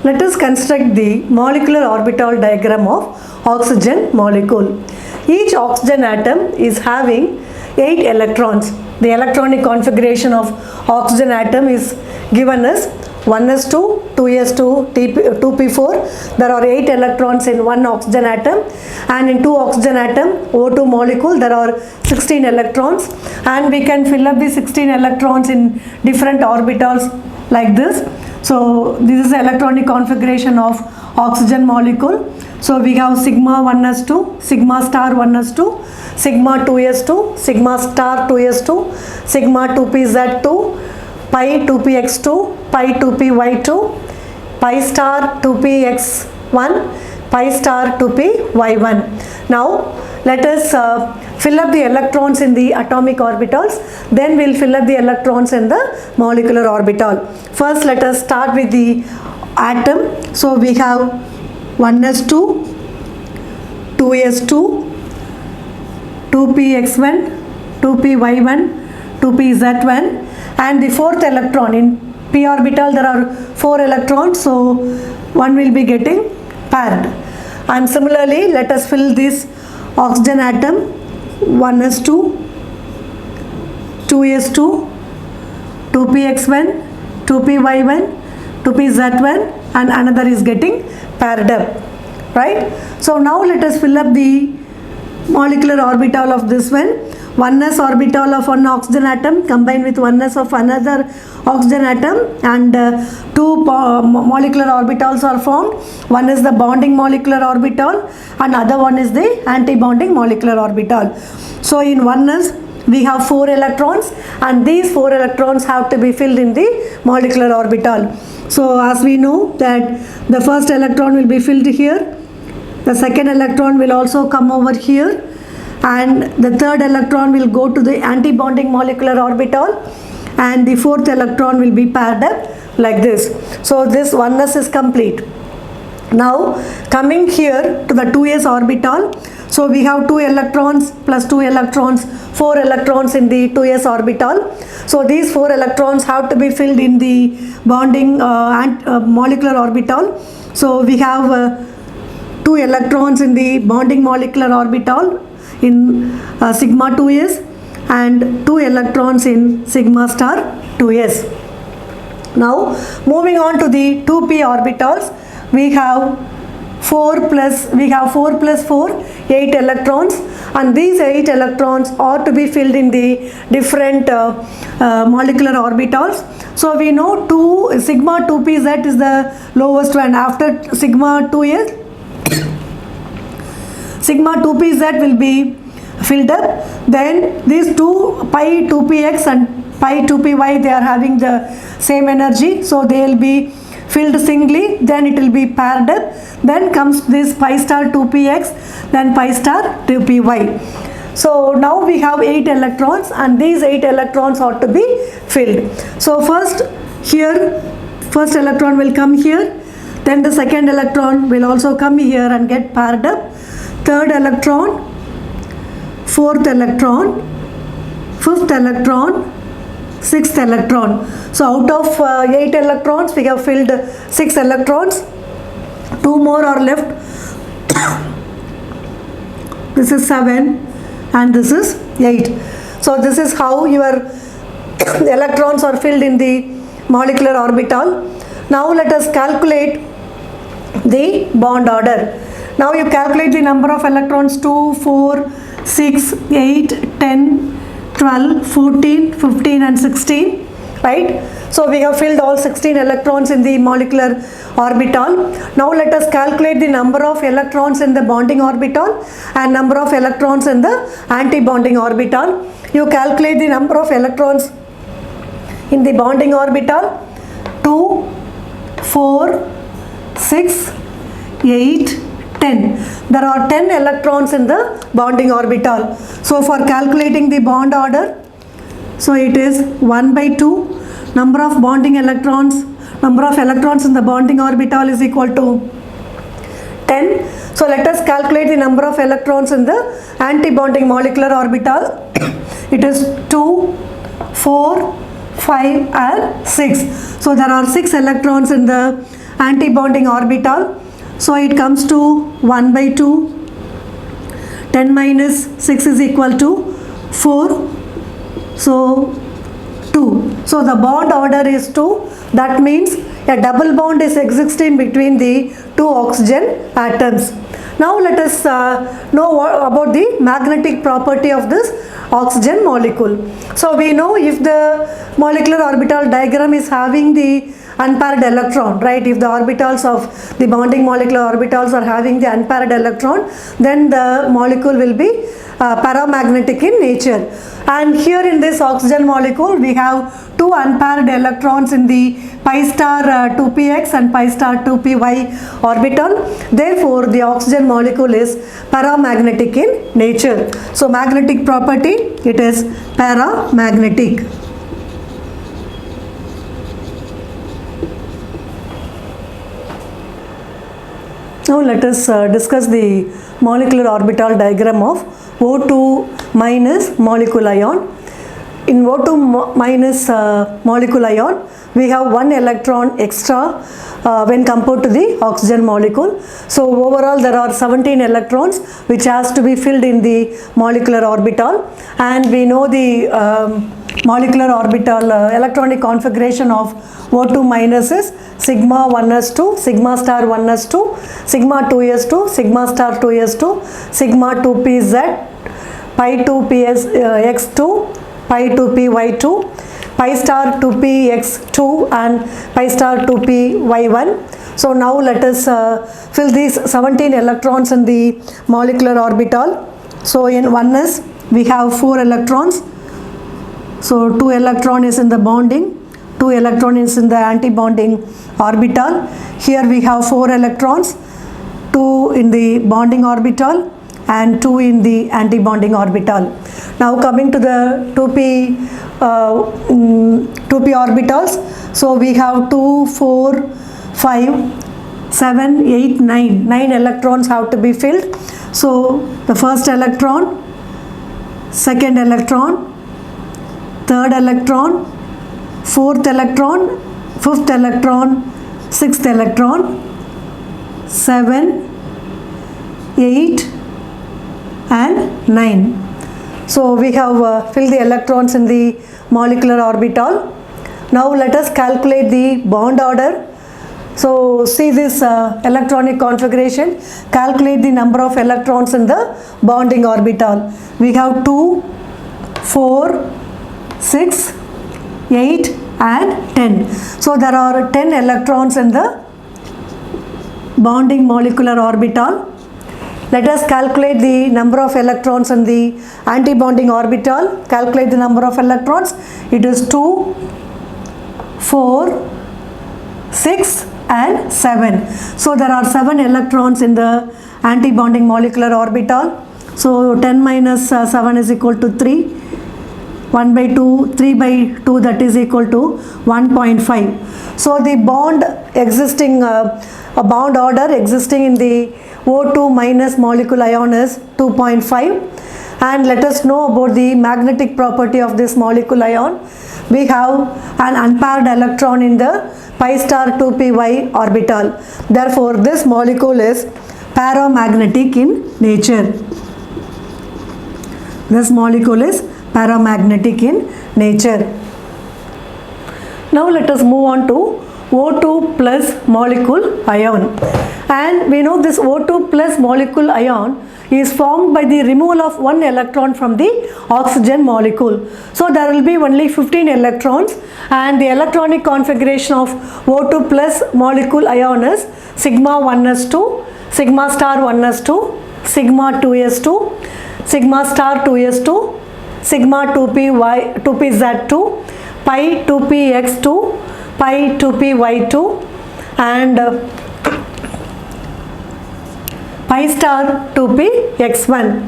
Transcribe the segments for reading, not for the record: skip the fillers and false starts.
Let us construct the molecular orbital diagram of oxygen molecule. Each oxygen atom is having 8 electrons. The electronic configuration of oxygen atom is given as 1s2, 2s2, 2p4. There are 8 electrons in one oxygen atom, and in two oxygen atom O2 molecule there are 16 electrons, and we can fill up the 16 electrons in different orbitals like this. So this is the electronic configuration of oxygen molecule. So we have sigma 1s2, sigma star 1s2, sigma 2s2, sigma star 2s2, sigma 2pz2, pi 2px2, pi 2py2, pi star 2px1, pi star 2py1. Now let us fill up the electrons in the atomic orbitals, then we'll fill up the electrons in the molecular orbital. First let us start with the atom. So we have 1s2, 2s2, 2px1, 2py1, 2pz1, and the fourth electron. In p orbital there are 4 electrons, so one will be getting paired. And similarly let us fill this oxygen atom 1s2, 2s2, 2px1, 2py1, 2pz1, and another is getting paired up, right? So now let us fill up the molecular orbital of this one. 1s orbital of one oxygen atom combined with 1s of another oxygen atom, and two molecular orbitals are formed. One is the bonding molecular orbital and other one is the anti-bonding molecular orbital. So in 1s we have 4 electrons, and these 4 electrons have to be filled in the molecular orbital. So as we know that the first electron will be filled here, the second electron will also come over here, and the third electron will go to the anti-bonding molecular orbital, and the fourth electron will be paired up like this. So this 1s is complete. Now coming here to the 2s orbital, so we have 2 electrons plus 2 electrons, 4 electrons in the 2s orbital. So these 4 electrons have to be filled in the bonding molecular orbital. So we have 2 electrons in the bonding molecular orbital in sigma 2s, and 2 electrons in sigma star 2s. Now moving on to the 2p orbitals, we have 4 plus 4, 8 electrons, and these 8 electrons are to be filled in the different molecular orbitals. So we know sigma 2pz is the lowest one. After sigma 2s, sigma 2pz will be filled up. Then these 2 pi 2px and pi 2py, they are having the same energy, so they will be filled singly, then it will be paired up. Then comes this pi star 2px, then pi star 2py. So now we have 8 electrons, and these 8 electrons are to be filled. So first electron will come here, then the second electron will also come here and get paired up, third electron, fourth electron, fifth electron, sixth electron. So out of 8 electrons we have filled 6 electrons, 2 more are left. This is 7 and this is 8. So this is how your electrons are filled in the molecular orbital. Now let us calculate the bond order. Now you calculate the number of electrons: 2, 4, 6, 8, 10, 12, 14, 15 and 16, right? So we have filled all 16 electrons in the molecular orbital. Now let us calculate the number of electrons in the bonding orbital and number of electrons in the anti-bonding orbital. You calculate the number of electrons in the bonding orbital: 2, 4, 6, 8, 10. There are 10 electrons in the bonding orbital. So for calculating the bond order, so it is 1 by 2, number of electrons in the bonding orbital is equal to 10. So let us calculate the number of electrons in the anti-bonding molecular orbital. It is 2, 4, 5 and 6. So there are 6 electrons in the antibonding orbital. So it comes to 1 by 2. 10 minus 6 is equal to 4. So 2. So the bond order is 2. That means a double bond is existing between the two oxygen atoms. Now let us know about the magnetic property of this oxygen molecule. So we know if the molecular orbital diagram is having the unpaired electron, right? If the orbitals of the bonding molecular orbitals are having the unpaired electron, then the molecule will be paramagnetic in nature. And here in this oxygen molecule, we have two unpaired electrons in the pi star 2px and pi star 2py orbital. Therefore, the oxygen molecule is paramagnetic in nature. So, magnetic property, it is paramagnetic. Now let us discuss the molecular orbital diagram of O2 minus molecule ion. In O2 minus molecule ion, we have one electron extra when compared to the oxygen molecule. So overall there are 17 electrons which has to be filled in the molecular orbital, and we know the molecular orbital electronic configuration of O2 minus is sigma 1s2, sigma star 1s2, sigma 2s2, sigma star 2s2, sigma 2pz, pi 2px2, pi 2py2, pi star 2px2 and pi star 2py1. So now let us fill these 17 electrons in the molecular orbital. So in 1s we have 4 electrons. So 2 electron is in the bonding, 2 electron is in the anti-bonding orbital. Here we have 4 electrons, 2 in the bonding orbital and 2 in the anti-bonding orbital. Now coming to the 2p orbitals. So we have 2, 4, 5, 7, 8, 9. 9 electrons have to be filled. So the first electron, second electron, third electron, fourth electron, fifth electron, sixth electron, 7, 8 and 9. So we have filled the electrons in the molecular orbital. Now let us calculate the bond order. So see this electronic configuration, calculate the number of electrons in the bonding orbital. We have 2, 4, 6, 8 and 10. So there are 10 electrons in the bonding molecular orbital. Let us calculate the number of electrons in the anti-bonding orbital. Calculate the number of electrons. It is 2, 4, 6 and 7. So there are 7 electrons in the anti-bonding molecular orbital. So 10 minus 7 is equal to 3. 1 by 2, 3 by 2, that is equal to 1.5. So the bond existing, a bond order existing in the O2 minus molecule ion is 2.5. And let us know about the magnetic property of this molecule ion. We have an unpaired electron in the pi star 2py orbital. Therefore, this molecule is paramagnetic in nature. This molecule is paramagnetic in nature. Now let us move on to O2 plus molecule ion. And we know this O2 plus molecule ion is formed by the removal of one electron from the oxygen molecule. So there will be only 15 electrons, and the electronic configuration of O2 plus molecule ion is sigma 1s2, sigma star 1s2, sigma 2s2, sigma star 2s2, sigma 2pz2, pi 2px2, pi 2py2 and pi star 2px1.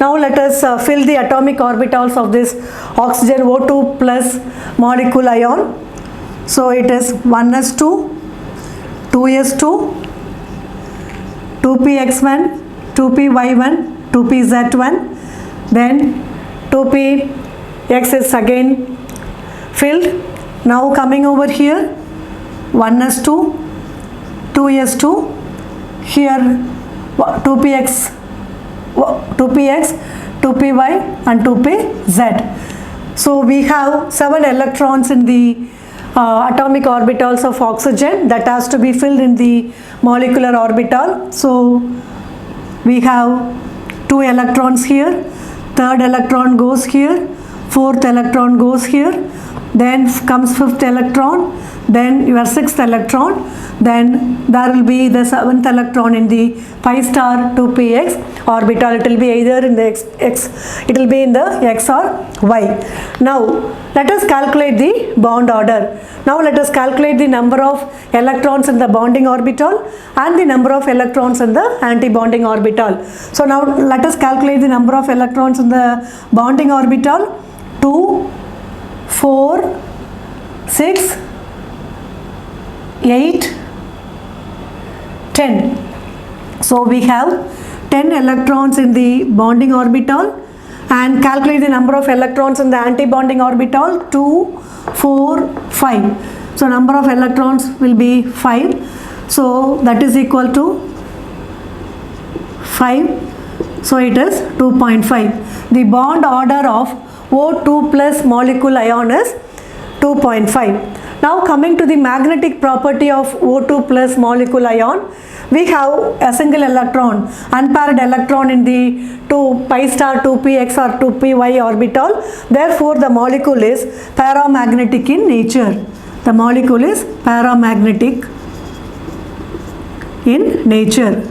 Now let us fill the atomic orbitals of this oxygen O2 plus molecule ion. So it is 1s2, 2s2, 2px1, 2py1, 2pz1, then 2px is again filled. Now coming over here, 1s2, 2s2, here 2px, 2py and 2pz. So we have 7 electrons in the atomic orbitals of oxygen that has to be filled in the molecular orbital. So we have 2 electrons here, third electron goes here, fourth electron goes here, then comes fifth electron, then your sixth electron, then there will be the seventh electron in the pi star 2px orbital. It will be either in the x, it will be in the x or y. Now let us calculate the bond order. Now let us calculate the number of electrons in the bonding orbital and the number of electrons in the anti-bonding orbital. So now let us calculate the number of electrons in the bonding orbital. 2, 4, 6, 8, 10. So we have 10 electrons in the bonding orbital, and calculate the number of electrons in the anti-bonding orbital. 2, 4, 5. So number of electrons will be 5. So that is equal to 5. So it is 2.5. The bond order of O2 plus molecule ion is 2.5. Now coming to the magnetic property of O2 plus molecule ion, we have a single electron, unpaired electron in the pi star 2px or 2py orbital. Therefore the molecule is paramagnetic in nature. The molecule is paramagnetic in nature.